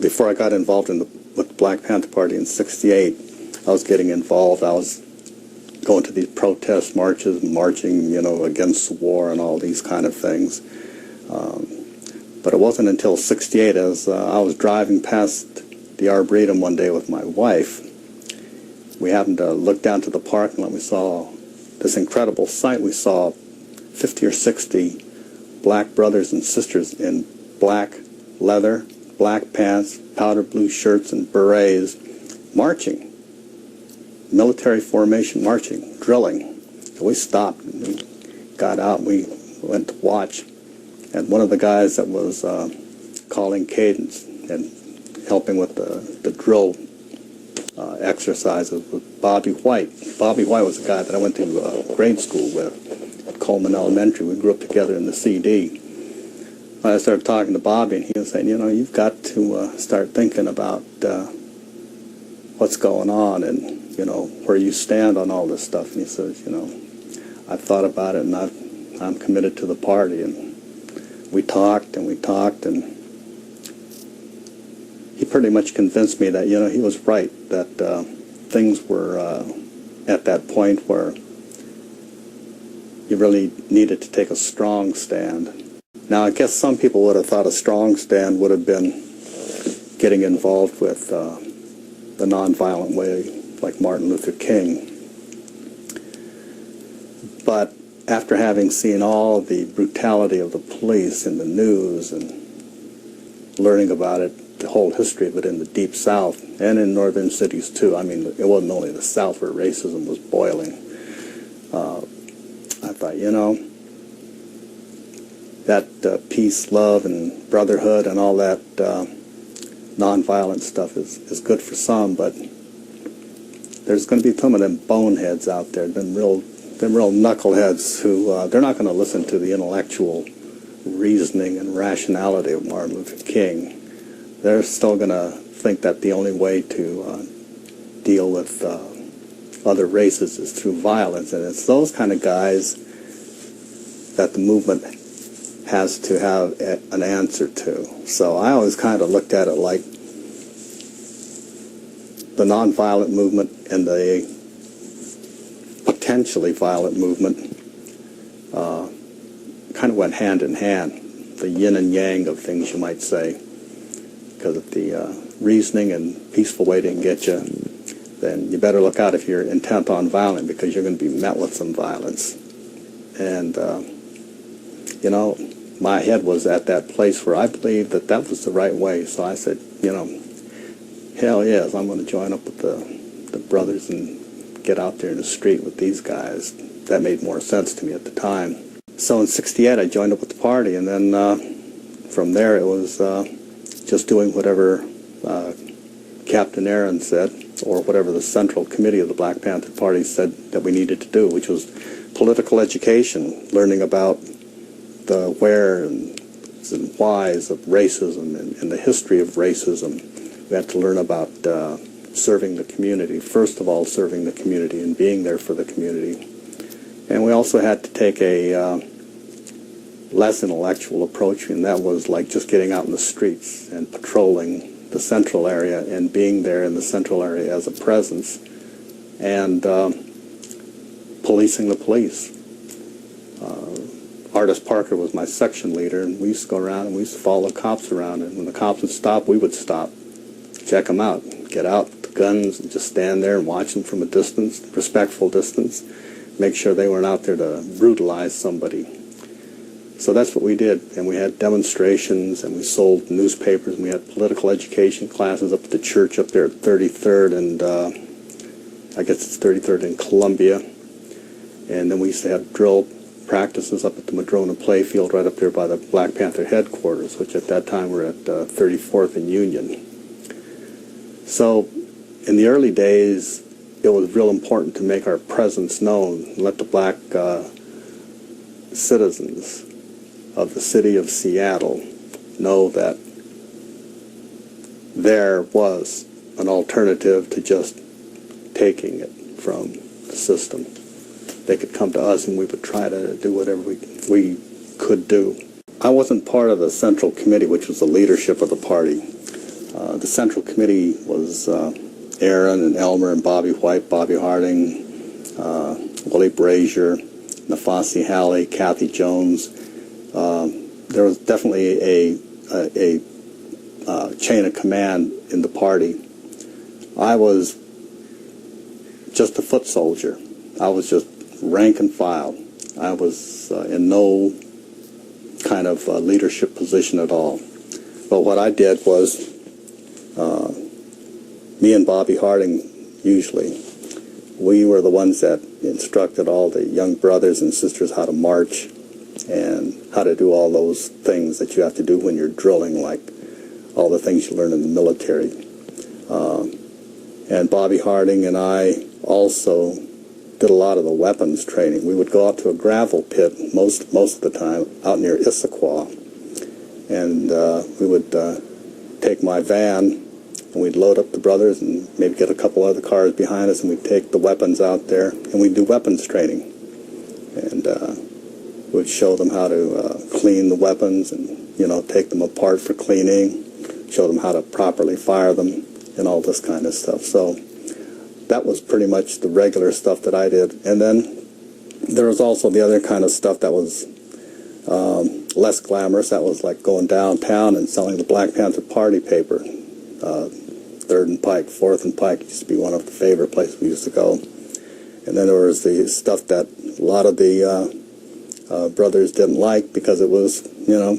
before I got involved with the Black Panther Party in '68, I was getting involved. I was going to these protest marches, marching, against the war and all these kind of things. But it wasn't until '68, as I was driving past the Arboretum one day with my wife, we happened to look down to the parking lot. We saw this incredible sight. We saw 50 or 60 black brothers and sisters in black leather, black pants, powder blue shirts, and berets marching. Military formation marching, drilling. So we stopped and we got out and we went to watch. And one of the guys that was calling cadence and helping with the drill exercises was Bobby White. Bobby White was a guy that I went to grade school with at Coleman Elementary. We grew up together in the CD. I started talking to Bobby, and he was saying, you've got to start thinking about what's going on and, where you stand on all this stuff. And he says, I've thought about it, and I'm committed to the party. And we talked, and he pretty much convinced me that, he was right, that things were at that point where you really needed to take a strong stand. Now, I guess some people would have thought a strong stand would have been getting involved with the nonviolent way, like Martin Luther King. But after having seen all the brutality of the police in the news and learning about it, the whole history of it in the Deep South and in northern cities too, I mean, it wasn't only the South where racism was boiling. I thought, that peace, love, and brotherhood and all that nonviolent stuff is good for some, but there's going to be some of them boneheads out there, them real knuckleheads who they're not going to listen to the intellectual reasoning and rationality of Martin Luther King. They're still going to think that the only way to deal with other races is through violence, and it's those kind of guys that the movement has to have an answer to. So I always kind of looked at it like the nonviolent movement and the potentially violent movement kind of went hand in hand, the yin and yang of things, you might say, because if the reasoning and peaceful way didn't get you, then you better look out if you're intent on violence, because you're going to be met with some violence. And my head was at that place where I believed that was the right way. So I said, hell yes, I'm going to join up with the brothers and get out there in the street with these guys. That made more sense to me at the time. So in '68, I joined up with the party, and then from there it was just doing whatever Captain Aaron said, or whatever the Central Committee of the Black Panther Party said that we needed to do, which was political education, learning about the where and whys of racism and the history of racism. We had to learn about serving the community, first of all serving the community and being there for the community. And we also had to take a less intellectual approach, and that was like just getting out in the streets and patrolling the central area and being there in the central area as a presence and policing the police. Artist Parker was my section leader, and we used to go around and we used to follow the cops around, and when the cops would stop, we would stop, check them out, get out the guns and just stand there and watch them from a distance, respectful distance, make sure they weren't out there to brutalize somebody. So that's what we did, and we had demonstrations, and we sold newspapers, and we had political education classes up at the church up there at 33rd, and I guess it's 33rd in Columbia, and then we used to have drill practices up at the Madrona Playfield right up there by the Black Panther headquarters, which at that time were at 34th and Union. So in the early days, it was real important to make our presence known and let the black citizens of the city of Seattle know that there was an alternative to just taking it from the system. They could come to us and we would try to do whatever we could do. I wasn't part of the Central Committee, which was the leadership of the party. The Central Committee was Aaron and Elmer and Bobby White, Bobby Harding, Willie Brazier, Nafasi Halley, Kathy Jones. There was definitely a chain of command in the party. I was just a foot soldier. I was just rank and file. I was in no kind of leadership position at all. But what I did was, me and Bobby Harding, usually, we were the ones that instructed all the young brothers and sisters how to march and how to do all those things that you have to do when you're drilling, like all the things you learn in the military. And Bobby Harding and I also did a lot of the weapons training. We would go out to a gravel pit most of the time out near Issaquah, and we would take my van and we'd load up the brothers and maybe get a couple other cars behind us, and we'd take the weapons out there and we'd do weapons training, and we'd show them how to clean the weapons and, you know, take them apart for cleaning, show them how to properly fire them and all this kind of stuff. So that was pretty much the regular stuff that I did. And then there was also the other kind of stuff that was less glamorous. That was like going downtown and selling the Black Panther Party paper. 3rd and Pike, 4th and Pike used to be one of the favorite places we used to go. And then there was the stuff that a lot of the brothers didn't like because it was, you know,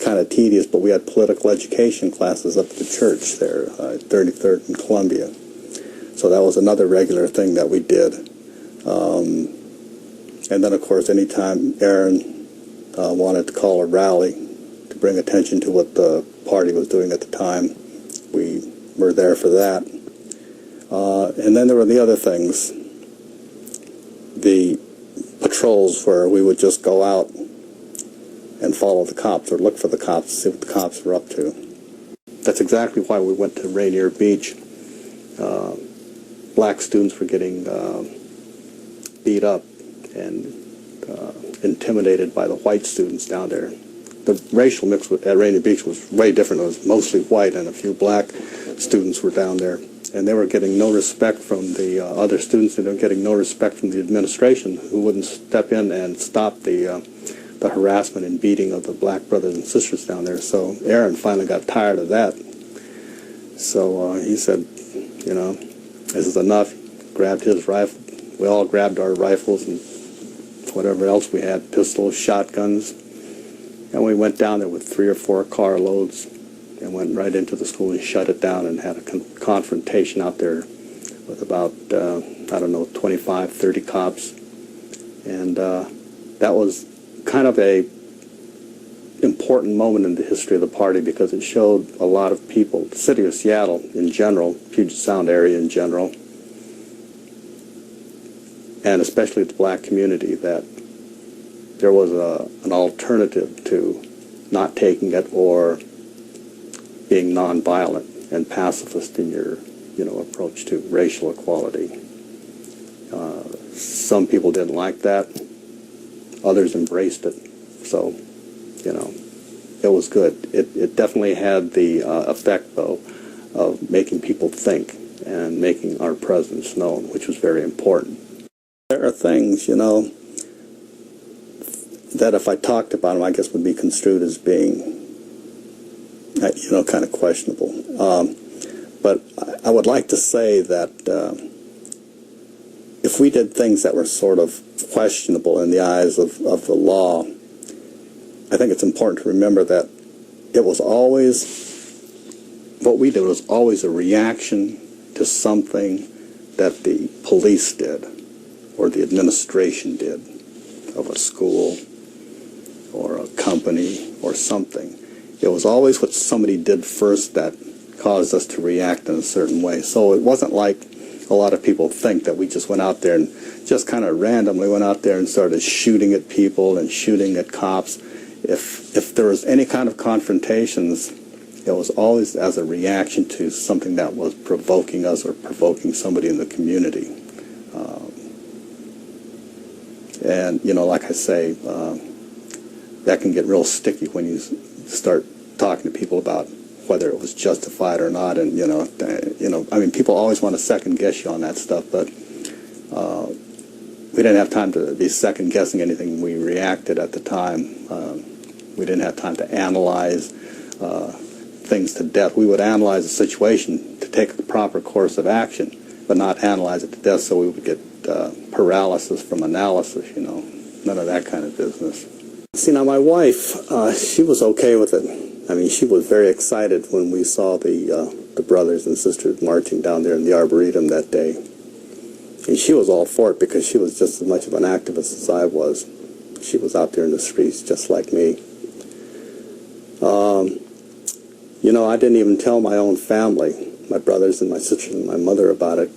kind of tedious, but we had political education classes up at the church there, 33rd and Columbia. So that was another regular thing that we did. And then, of course, anytime Aaron wanted to call a rally to bring attention to what the party was doing at the time, we were there for that. And then there were the other things. The patrols where we would just go out and follow the cops or look for the cops, see what the cops were up to. That's exactly why we went to Rainier Beach. Black students were getting beat up and intimidated by the white students down there. The racial mix at Rainier Beach was way different. It was mostly white, and a few black students were down there. And they were getting no respect from the other students, and they were getting no respect from the administration, who wouldn't step in and stop the harassment and beating of the black brothers and sisters down there. So Aaron finally got tired of that. So he said, you know, this is enough. Grabbed his rifle. We all grabbed our rifles and whatever else we had, pistols, shotguns. And we went down there with 3 or 4 car loads and went right into the school and shut it down and had a confrontation out there with about, 25, 30 cops. And that was kind of a important moment in the history of the party, because it showed a lot of people, the city of Seattle in general, Puget Sound area in general, and especially the black community, that there was an alternative to not taking it or being nonviolent and pacifist in your, approach to racial equality. Some people didn't like that. Others embraced it. So, it was good. It definitely had the effect, though, of making people think and making our presence known, which was very important. There are things, that if I talked about them, I guess would be construed as being, kind of questionable. But I would like to say that if we did things that were sort of questionable in the eyes of the law, I think it's important to remember that it was always, what we did was always a reaction to something that the police did or the administration did of a school or a company or something. It was always what somebody did first that caused us to react in a certain way. So it wasn't like a lot of people think that we just went out there and just kind of randomly went out there and started shooting at people and shooting at cops. If there was any kind of confrontations, it was always as a reaction to something that was provoking us or provoking somebody in the community. And, like I say, that can get real sticky when you start talking to people about whether it was justified or not. And I mean, people always want to second guess you on that stuff, but we didn't have time to be second guessing anything. We reacted at the time. We didn't have time to analyze things to death. We would analyze the situation to take a proper course of action, but not analyze it to death so we would get paralysis from analysis, none of that kind of business. See, now my wife, she was okay with it. I mean, she was very excited when we saw the brothers and sisters marching down there in the Arboretum that day. And she was all for it because she was just as much of an activist as I was. She was out there in the streets just like me. I didn't even tell my own family, my brothers and my sisters and my mother about it.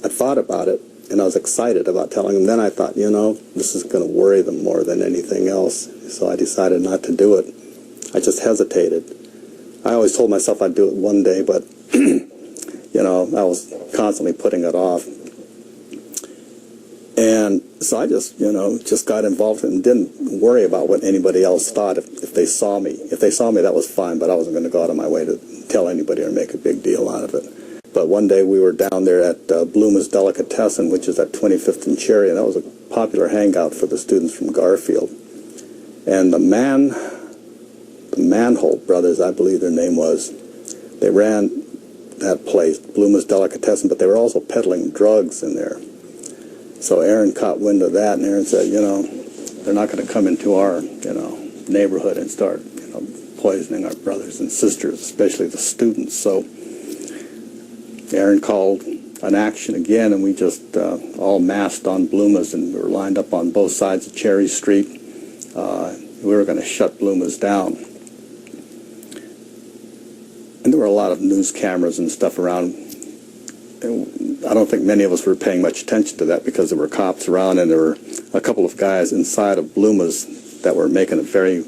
I thought about it, and I was excited about telling them. Then I thought, this is going to worry them more than anything else. So I decided not to do it. I just hesitated. I always told myself I'd do it one day, but, I was constantly putting it off. And so I just got involved and didn't worry about what anybody else thought if they saw me. If they saw me, that was fine, but I wasn't going to go out of my way to tell anybody or make a big deal out of it. But one day we were down there at Bloomer's Delicatessen, which is at 25th and Cherry, and that was a popular hangout for the students from Garfield. And the Manholt brothers, I believe their name was, they ran that place, Bloomer's Delicatessen, but they were also peddling drugs in there. So Aaron caught wind of that, and Aaron said, they're not going to come into our, neighborhood and start, poisoning our brothers and sisters, especially the students. So Aaron called an action again, and we just all massed on Bloomer's, and we were lined up on both sides of Cherry Street. We were going to shut Bloomer's down. And there were a lot of news cameras and stuff around. And I don't think many of us were paying much attention to that because there were cops around, and there were a couple of guys inside of Bloomer's that were making it very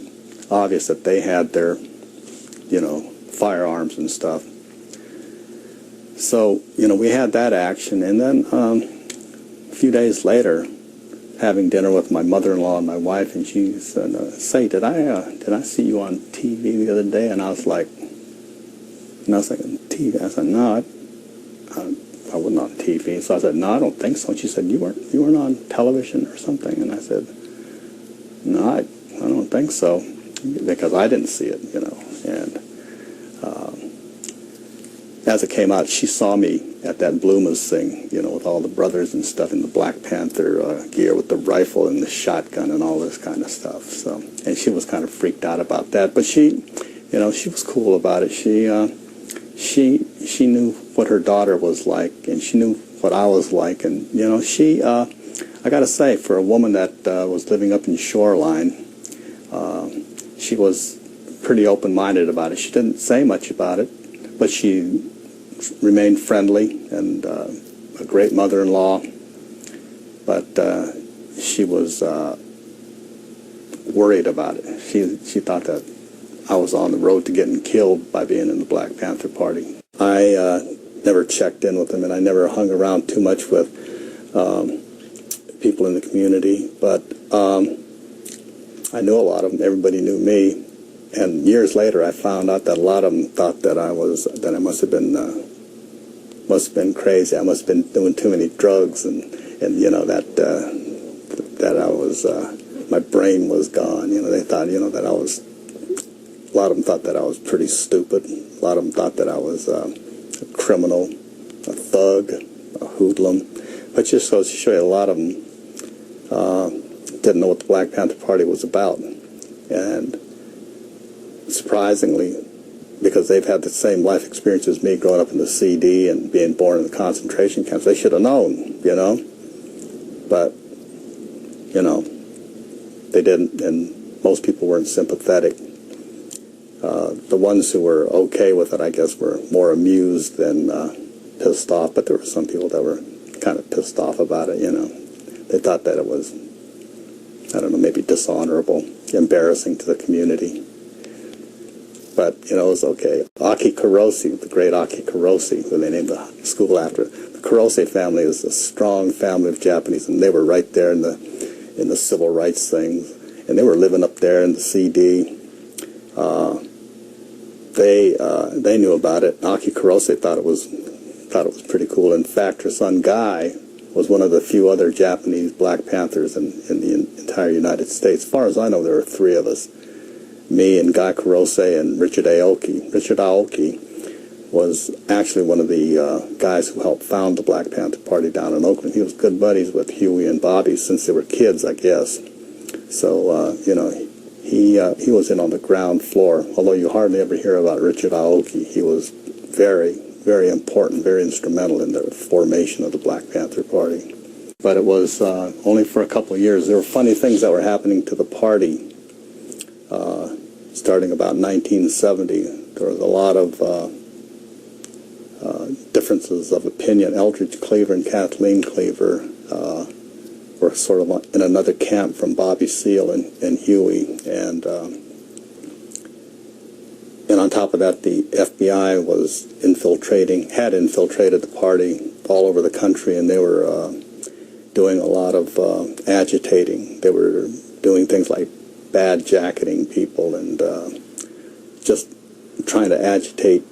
obvious that they had their, firearms and stuff. So, we had that action, and then a few days later, having dinner with my mother-in-law and my wife, and she said, "Say, did I see you on TV the other day?" And I was thinking, TV? I said, "No, I wasn't on TV." So I said, "No, I don't think so." And she said, "You weren't on television or something?" And I said, "No, I don't think so," because I didn't see it, And as it came out, she saw me at that Bloomer's thing, with all the brothers and stuff in the Black Panther gear with the rifle and the shotgun and all this kind of stuff. So, and she was kind of freaked out about that, but she was cool about it. She knew what her daughter was like, and she knew what I was like, and I got to say, for a woman that was living up in Shoreline, she was pretty open-minded about it. She didn't say much about it, but she remained friendly and a great mother-in-law. But she was worried about it. She thought that I was on the road to getting killed by being in the Black Panther Party. I never checked in with them, and I never hung around too much with people in the community. But I knew a lot of them. Everybody knew me. And years later, I found out that a lot of them thought that I must have been crazy. I must have been doing too many drugs, and that I was my brain was gone. They thought that I was. A lot of them thought that I was pretty stupid. A lot of them thought that I was a criminal, a thug, a hoodlum. But just goes to show you, a lot of them didn't know what the Black Panther Party was about. And surprisingly, because they've had the same life experience as me growing up in the CD and being born in the concentration camps, they should have known, But, they didn't, and most people weren't sympathetic. The ones who were okay with it, I guess, were more amused than pissed off, but there were some people that were kind of pissed off about it, They thought that it was, I don't know, maybe dishonorable, embarrassing to the community. But, it was okay. Aki Kurosi, the great Aki Kurosi, who they named the school after. The Kurosi family is a strong family of Japanese, and they were right there in the civil rights things. And they were living up there in the CD. they knew about it. Aki Kurose thought it was pretty cool. In fact, her son Guy was one of the few other Japanese Black Panthers in the entire United States. As far as I know, there were three of us. Me and Guy Kurose and Richard Aoki. Richard Aoki was actually one of the guys who helped found the Black Panther Party down in Oakland. He was good buddies with Huey and Bobby since they were kids, I guess. So, he was in on the ground floor. Although you hardly ever hear about Richard Aoki, he was very, very important, very instrumental in the formation of the Black Panther Party. But it was only for a couple of years. There were funny things that were happening to the party starting about 1970. There was a lot of differences of opinion. Eldridge Cleaver and Kathleen Cleaver were sort of in another camp from Bobby Seale and Huey. And on top of that, the FBI had infiltrated the party all over the country, and they were doing a lot of agitating. They were doing things like bad jacketing people and just trying to agitate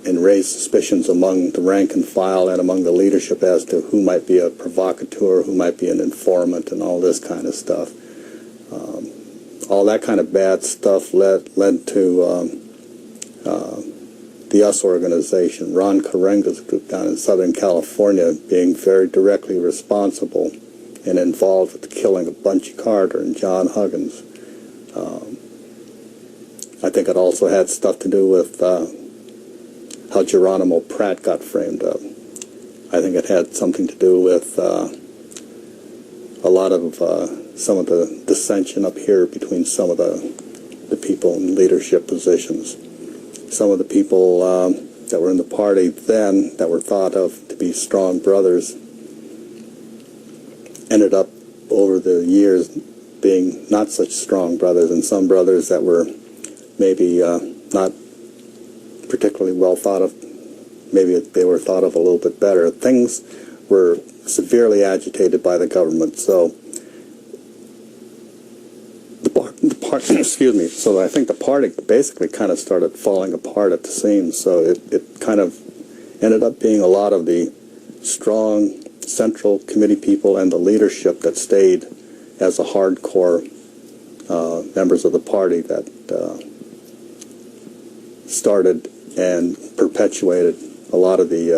and raise suspicions among the rank and file and among the leadership as to who might be a provocateur, who might be an informant, and all this kind of stuff. All that kind of bad stuff led to the US organization, Ron Karenga's group down in Southern California, being very directly responsible and involved with the killing of Bunchy Carter and John Huggins. I think it also had stuff to do with how Geronimo Pratt got framed up. I think it had something to do with a lot of some of the dissension up here between some of the people in leadership positions. Some of the people that were in the party then that were thought of to be strong brothers ended up over the years being not such strong brothers, and some brothers that were maybe not particularly well thought of, maybe they were thought of a little bit better. Things were severely agitated by the government, so excuse me, so I think the party basically kind of started falling apart at the seams, so it kind of ended up being a lot of the strong Central Committee people and the leadership that stayed as a hardcore members of the party that started and perpetuated a lot of the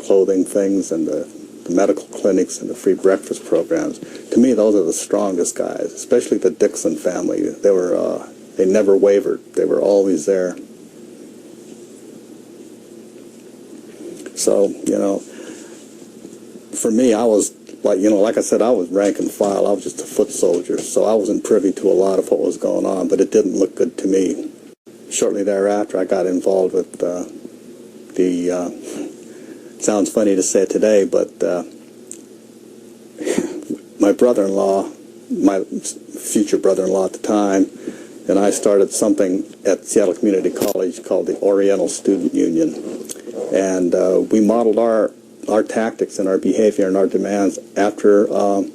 clothing things and the medical clinics and the free breakfast programs. To me, those are the strongest guys, especially the Dixon family. They never wavered. They were always there. So, for me, I was like I said, I was rank and file. I was just a foot soldier, so I wasn't privy to a lot of what was going on, but it didn't look good to me. Shortly thereafter, I got involved with sounds funny to say it today, but my brother-in-law, my future brother-in-law at the time, and I started something at Seattle Community College called the Oriental Student Union. And we modeled our tactics and our behavior and our demands after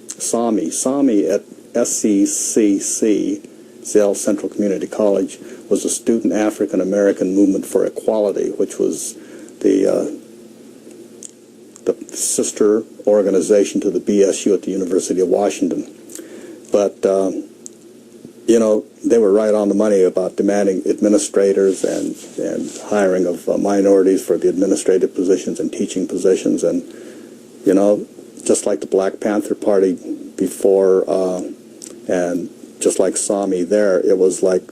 SAMI. SAMI at SCCC, Seattle Central Community College, was a Student African American Movement for Equality, which was the sister organization to the BSU at the University of Washington. But, they were right on the money about demanding administrators and hiring of minorities for the administrative positions and teaching positions. And, just like the Black Panther Party before, and just like SAMI there, it was like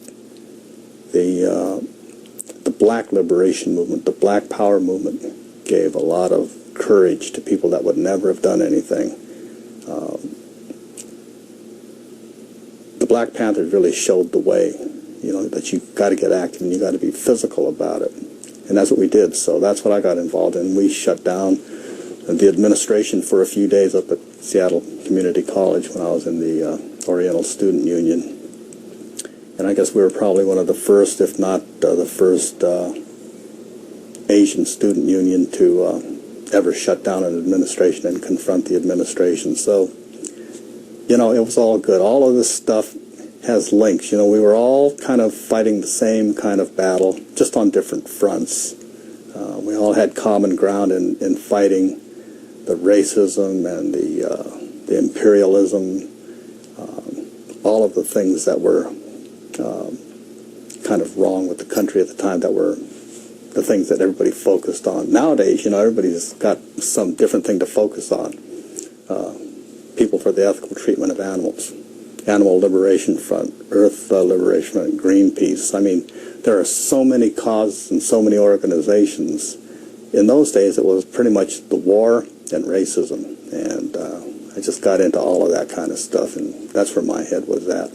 the Black Liberation Movement, the Black Power Movement gave a lot of courage to people that would never have done anything. The Black Panthers really showed the way, that you got to get active and you got to be physical about it. And that's what we did. So that's what I got involved in. We shut down the administration for a few days up at Seattle Community College when I was in the Oriental Student Union. And I guess we were probably one of the first, if not the first Asian student union to ever shut down an administration and confront the administration. So, it was all good. All of this stuff has links. You know, we were all kind of fighting the same kind of battle, just on different fronts. We all had common ground in fighting the racism and the imperialism, all of the things that were kind of wrong with the country at the time, that were the things that everybody focused on. Nowadays, you know, everybody's got some different thing to focus on. People for the ethical treatment of animals, Animal Liberation Front, Earth Liberation Front, Greenpeace. I mean, there are so many causes and so many organizations. In those days, it was pretty much the war and racism, and I just got into all of that kind of stuff, and that's where my head was at.